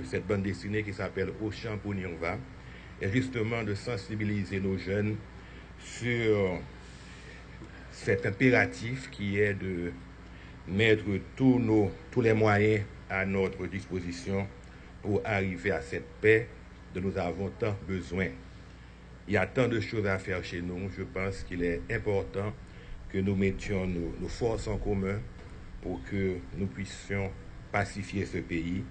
cette bande dessinée qui s'appelle Au champ pour Nirva est justement de sensibiliser nos jeunes sur cet impératif qui est de mettre tous les moyens à notre disposition pour arriver à cette paix dont nous avons tant besoin. Il y a tant de choses à faire chez nous. Je pense qu'il est important que nous mettions nos forces en commun pour que nous puissions pacifier ce pays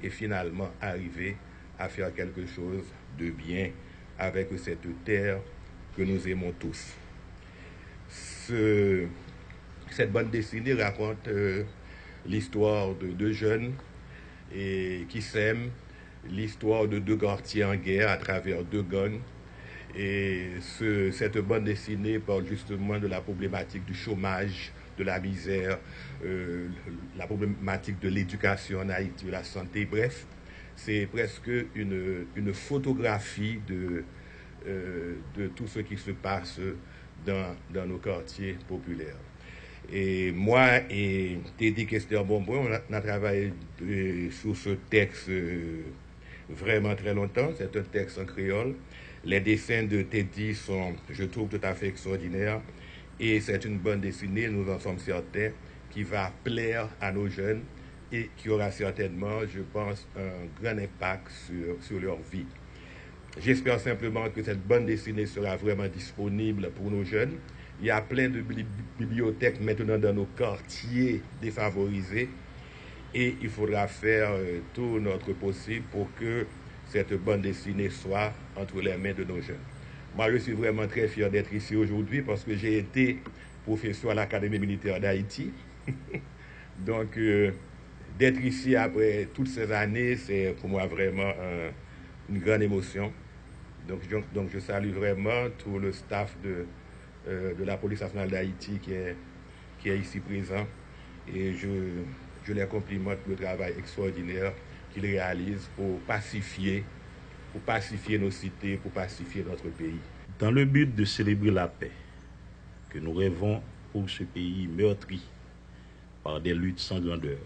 et finalement arriver à faire quelque chose de bien avec cette terre que nous aimons tous. Cette bande dessinée raconte l'histoire de deux jeunes qui s'aiment, l'histoire de deux quartiers en guerre à travers deux gangs. Et cette bande dessinée parle justement de la problématique du chômage, de la misère, la problématique de l'éducation en Haïti, de la santé. Bref, c'est presque une photographie de tout ce qui se passe dans nos quartiers populaires. Et moi et Teddy Kester-Bonbon, on a travaillé sur ce texte vraiment très longtemps. C'est un texte en créole. Les dessins de Teddy sont, je trouve, tout à fait extraordinaires. Et c'est une bande dessinée, nous en sommes certains, qui va plaire à nos jeunes et qui aura certainement, je pense, un grand impact sur leur vie. J'espère simplement que cette bande dessinée sera vraiment disponible pour nos jeunes. Il y a plein de bibliothèques maintenant dans nos quartiers défavorisés et il faudra faire tout notre possible pour que cette bande dessinée soit entre les mains de nos jeunes. Moi, je suis vraiment très fier d'être ici aujourd'hui parce que j'ai été professeur à l'Académie militaire d'Haïti. Donc, d'être ici après toutes ces années, c'est pour moi vraiment une grande émotion. Donc, je salue vraiment tout le staff de la police nationale d'Haïti qui est ici présent. Et je les complimente pour le travail extraordinaire qu'ils réalisent pour pacifier nos cités, pour pacifier notre pays. Dans le but de célébrer la paix que nous rêvons pour ce pays meurtri par des luttes sans grandeur,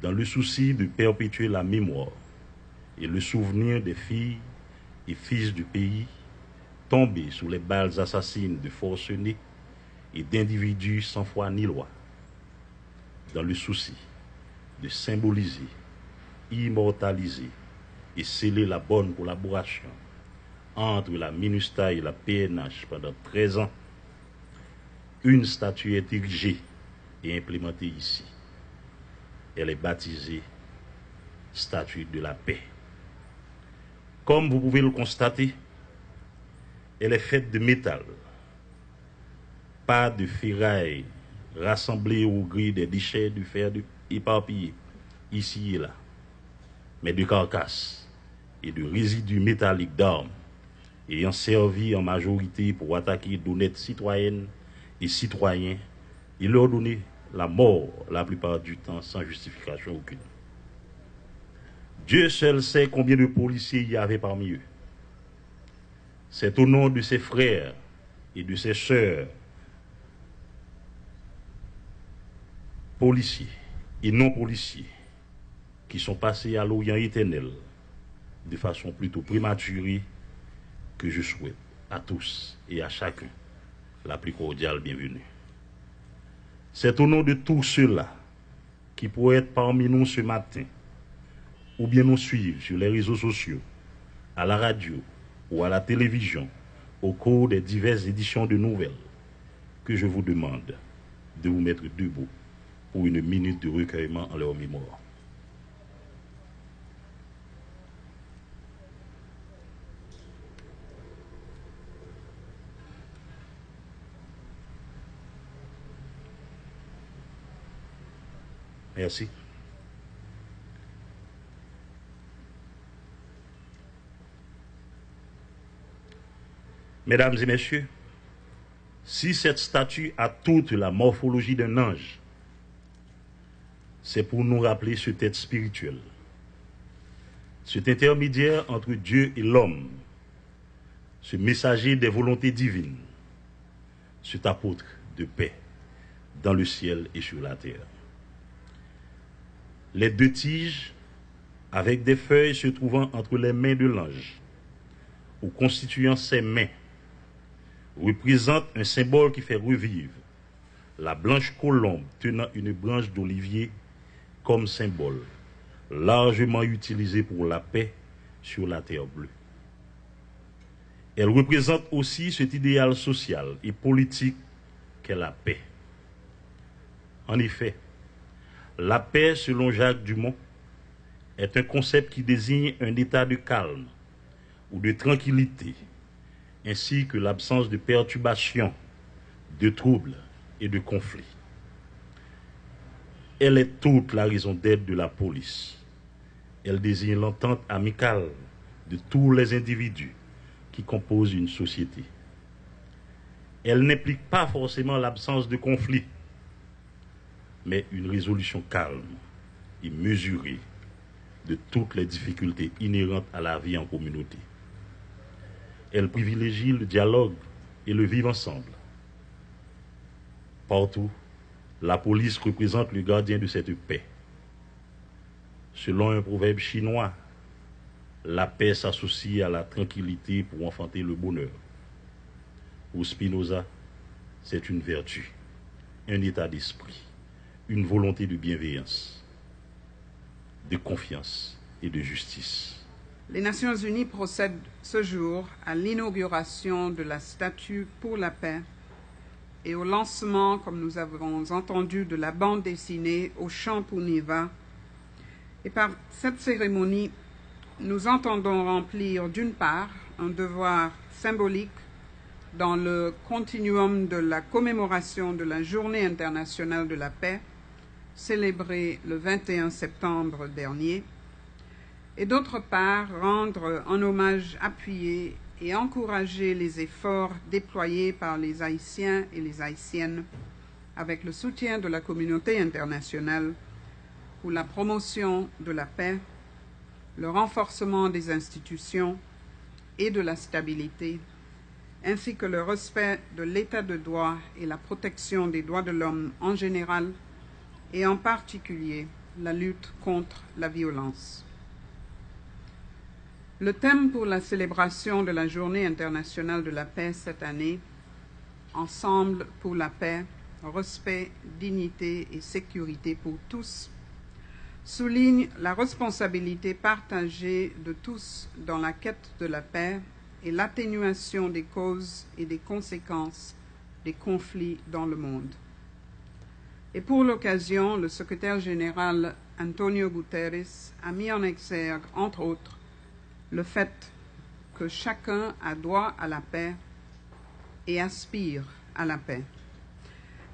dans le souci de perpétuer la mémoire et le souvenir des filles et fils du pays tombés sous les balles assassines de forcenés et d'individus sans foi ni loi, dans le souci de symboliser, immortaliser et sceller la bonne collaboration entre la MINUSTA et la PNH pendant 13 ans, une statue est érigée et implémentée ici. Elle est baptisée Statue de la paix. Comme vous pouvez le constater, elle est faite de métal, pas de ferraille rassemblée au gré des déchets de fer éparpillés ici et là, mais de carcasses et de résidus métalliques d'armes ayant servi en majorité pour attaquer d'honnêtes citoyennes et citoyens et leur donner la mort la plupart du temps sans justification aucune. Dieu seul sait combien de policiers il y avait parmi eux. C'est au nom de ses frères et de ses sœurs, policiers et non policiers, qui sont passés à l'Orient éternel de façon plutôt prématurée, que je souhaite à tous et à chacun la plus cordiale bienvenue. C'est au nom de tous ceux-là qui pourraient être parmi nous ce matin, ou bien nous suivre sur les réseaux sociaux, à la radio ou à la télévision, au cours des diverses éditions de nouvelles, que je vous demande de vous mettre debout pour une minute de recueillement en leur mémoire. Merci. Mesdames et messieurs, si cette statue a toute la morphologie d'un ange, c'est pour nous rappeler ce être spirituel, cet intermédiaire entre Dieu et l'homme, ce messager des volontés divines, cet apôtre de paix dans le ciel et sur la terre. Les deux tiges avec des feuilles se trouvant entre les mains de l'ange, ou constituant ses mains, représente un symbole qui fait revivre la blanche colombe tenant une branche d'olivier comme symbole, largement utilisée pour la paix sur la terre bleue. Elle représente aussi cet idéal social et politique qu'est la paix. En effet, la paix, selon Jacques Dumont, est un concept qui désigne un état de calme ou de tranquillité, ainsi que l'absence de perturbations, de troubles et de conflits. Elle est toute la raison d'être de la police. Elle désigne l'entente amicale de tous les individus qui composent une société. Elle n'implique pas forcément l'absence de conflits, mais une résolution calme et mesurée de toutes les difficultés inhérentes à la vie en communauté. Elle privilégie le dialogue et le vivre ensemble. Partout, la police représente le gardien de cette paix. Selon un proverbe chinois, la paix s'associe à la tranquillité pour enfanter le bonheur. Pour Spinoza, c'est une vertu, un état d'esprit, une volonté de bienveillance, de confiance et de justice. Les Nations Unies procèdent ce jour à l'inauguration de la statue pour la paix et au lancement, comme nous avons entendu, de la bande dessinée Au chant pour Niva. Et par cette cérémonie, nous entendons remplir d'une part un devoir symbolique dans le continuum de la commémoration de la Journée internationale de la paix, célébrée le 21 septembre dernier, et d'autre part rendre un hommage appuyé et encourager les efforts déployés par les Haïtiens et les Haïtiennes avec le soutien de la communauté internationale pour la promotion de la paix, le renforcement des institutions et de la stabilité, ainsi que le respect de l'état de droit et la protection des droits de l'homme en général et en particulier la lutte contre la violence. Le thème pour la célébration de la Journée internationale de la paix cette année, Ensemble pour la paix, respect, dignité et sécurité pour tous, souligne la responsabilité partagée de tous dans la quête de la paix et l'atténuation des causes et des conséquences des conflits dans le monde. Et pour l'occasion, le secrétaire général Antonio Guterres a mis en exergue, entre autres, le fait que chacun a droit à la paix et aspire à la paix.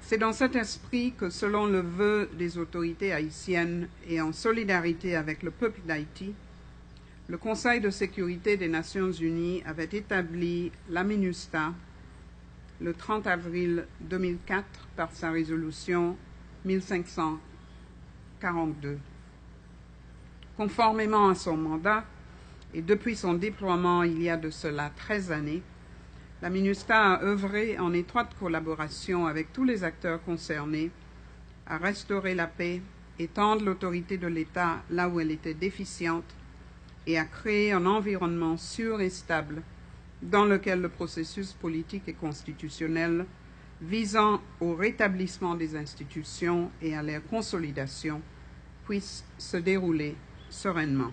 C'est dans cet esprit que, selon le vœu des autorités haïtiennes et en solidarité avec le peuple d'Haïti, le Conseil de sécurité des Nations Unies avait établi la MINUSTAH le 30 avril 2004 par sa résolution 1542. Conformément à son mandat, et depuis son déploiement il y a de cela 13 années, la MINUSTAH a œuvré en étroite collaboration avec tous les acteurs concernés à restaurer la paix, étendre l'autorité de l'État là où elle était déficiente et à créer un environnement sûr et stable dans lequel le processus politique et constitutionnel visant au rétablissement des institutions et à leur consolidation puisse se dérouler sereinement.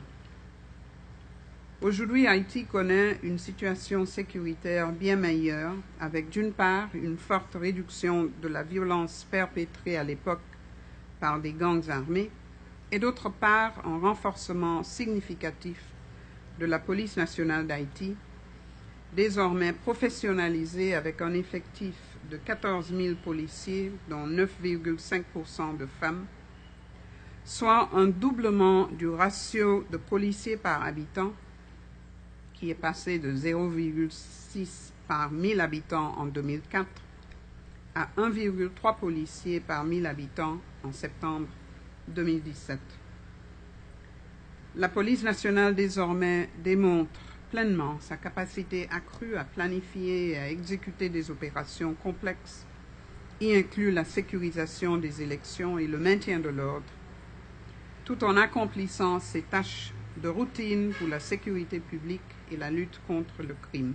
Aujourd'hui, Haïti connaît une situation sécuritaire bien meilleure, avec d'une part une forte réduction de la violence perpétrée à l'époque par des gangs armés, et d'autre part un renforcement significatif de la police nationale d'Haïti, désormais professionnalisée avec un effectif de 14 000 policiers, dont 9,5% de femmes, soit un doublement du ratio de policiers par habitant, qui est passé de 0,6 par 1000 habitants en 2004 à 1,3 policiers par 1000 habitants en septembre 2017. La police nationale désormais démontre pleinement sa capacité accrue à planifier et à exécuter des opérations complexes, y inclut la sécurisation des élections et le maintien de l'ordre, tout en accomplissant ses tâches de routine pour la sécurité publique et la lutte contre le crime.